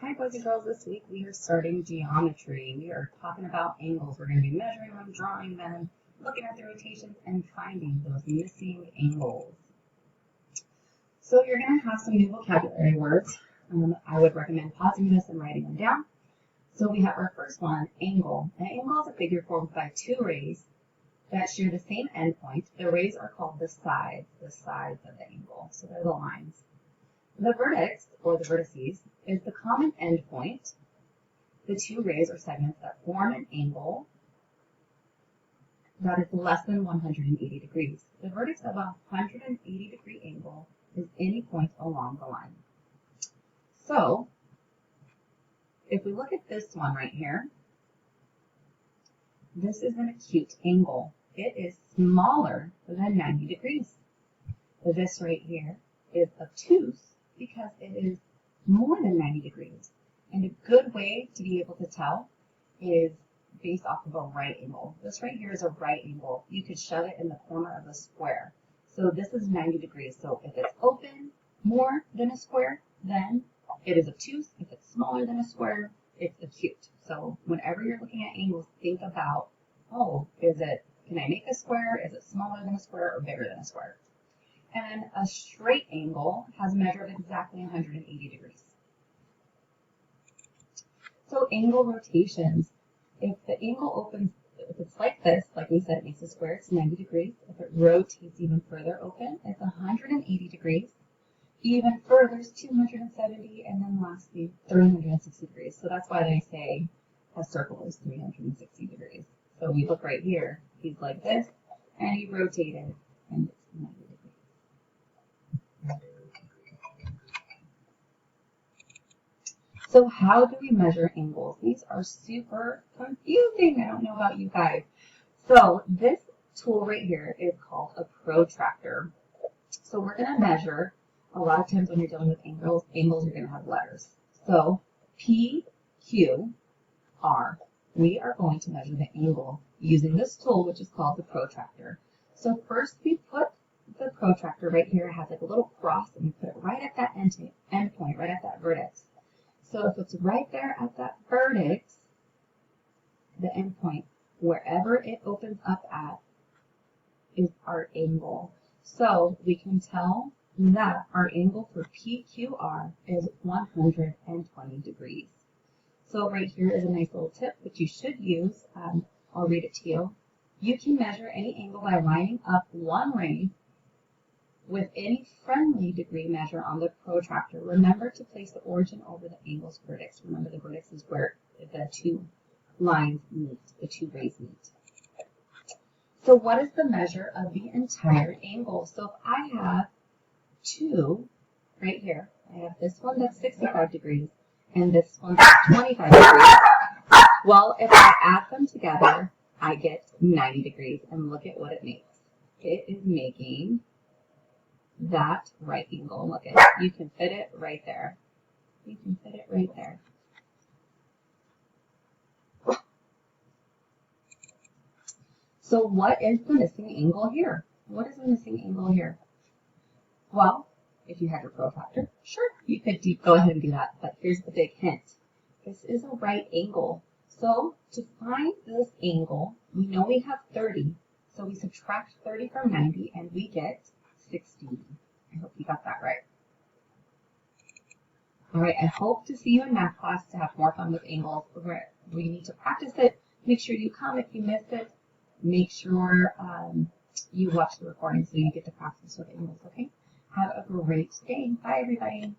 Hi boys and girls, this week we are starting geometry. We are talking about angles. We're going to be measuring them, drawing them, looking at the rotations, and finding those missing angles. So you're going to have some new vocabulary words. I would recommend pausing this and writing them down. So we have our first one, angle. An angle is a figure formed by two rays that share the same endpoint. The rays are called the sides of the angle. So they're the lines. The vertex, or the vertices, is the common endpoint. The two rays or segments that form an angle that is less than 180 degrees. The vertex of a 180 degree angle is any point along the line. So, if we look at this one right here, this is an acute angle. It is smaller than 90 degrees. This right here is obtuse because it is more than 90 degrees. And a good way to be able to tell is based off of a right angle. This right here is a right angle. You could shove it in the corner of a square. So this is 90 degrees. So if it's open more than a square, then it is obtuse. If it's smaller than a square, it's acute. So whenever you're looking at angles, think about, oh, can I make a square? Is it smaller than a square or bigger than a square? And then a straight angle has a measure of exactly 180 degrees. So angle rotations, if the angle opens, if it's like this, like we said, it makes a square, it's 90 degrees. If it rotates even further open, it's 180 degrees. Even further is 270, and then lastly, 360 degrees. So that's why they say a circle is 360 degrees. So we look right here, he's like this, and he rotated, and it's 90 degrees. So how do we measure angles? These are super confusing. I don't know about you guys. So this tool right here is called a protractor. So we're going to measure, a lot of times when you're dealing with angles are going to have letters. So P, Q, R. We are going to measure the angle using this tool, which is called the protractor. So first we put the protractor right here. It has like a little cross, and we put it right at that end point, right at that vertex. So if it's right there at that vertex, the endpoint, wherever it opens up at, is our angle. So we can tell that our angle for PQR is 120 degrees. So right here is a nice little tip that you should use. I'll read it to you. You can measure any angle by lining up one ray with any friendly degree measure on the protractor. Remember to place the origin over the angle's vertex. Remember, the vertex is where the two lines meet, the two rays meet. So what is the measure of the entire angle? So if I have two right here, I have this one that's 65 degrees and this one that's 25 degrees. Well, if I add them together, I get 90 degrees, and look at what it makes. It is making that right angle. Look at it. You can fit it right there. You can fit it right there. So what is the missing angle here? What is the missing angle here? Well, if you had your protractor, sure, you could go ahead and do that. But here's the big hint. This is a right angle. So to find this angle, we know we have 30. So we subtract 30 from 90 and we get 16. I hope you got that right. All right, I hope to see you in math class to have more fun with angles. We need to practice it. Make sure you come if you missed it. Make sure you watch the recording so you get to practice with angles, okay? Have a great day. Bye, everybody.